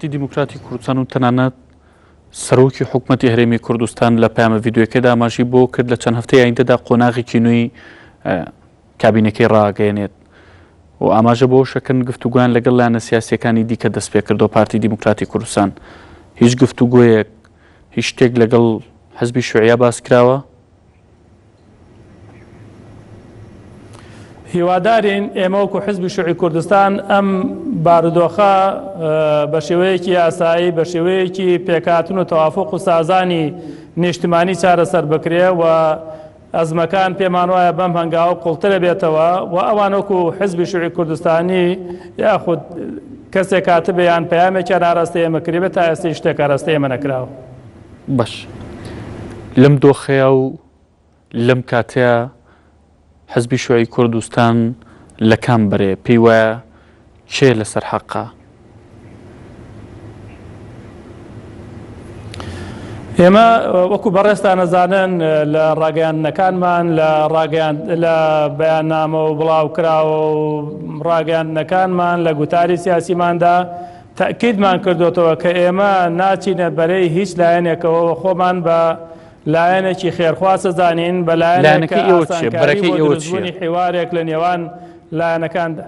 دیموکراتی کوردستان و تەنانەت سەرۆکی حکوومەتی هەرێمی کوردستان لە پامە ڤیددیۆکەدا ئاماژی بۆ کرد لە چەند هەفتەی ئایندەدا قۆناغێکی نوێی کابینەکەی ڕاگەیەنێت و ئاماژە بۆ شەکەن گفتوگویان لەگەڵ لایەنە سیاسیەکانی دیکە دەست پێ کردەوە پارتی دیموکراتی کوردستان. هیچ گفتوگۆیەک هیچ شتێک لەگەڵ حزبی شوعیا باس کراوە؟ هیوادارین ئێمە وەکو حزبی شوعی کوردستان ئەم بارودۆخە بە شێوەیەکی ئاسایی بە شێوەیەکی پێکهاتن و تەوافق و سازانی نیشتمانی چارەسەر بکرێ و ئەزمەکان پێمان وایە بەم هەنگاوە قوڵترە بێتەوە و ئەوان وەکو حزبی شوعی کوردستانی یاخود کەسێک کاتبێ یان پەیامێکیان ئاراستەی ئێمە کردبێت تا ئێستا شتێک ئاراستەی ئێمە نەکراوە. باش لەم دۆخەیە و لەم کاتەیە حزبی شوعی کوردستان لە کام بەرێ پێی وایە کێ لەسەر حەقا؟ ئێمە وەکو بەڕێستان نەزانن لە ڕاگەیاندنەکانمان لە بەیاننامە و بڵاوکراوە و ڕاگەیاندنەکانمان لە گوتاری سیاسیماندا تەکیدمان کردوێتەوە کە ئێمە ناچینە بەرەی هیچ لایەنێکەوە خۆمان بە لایەنێکی خێرخوا سەزانین بە لایەنێکی ئاسانکاری بۆ دروستبوونی حیوارێک لە نێوان لایەنەکاندا.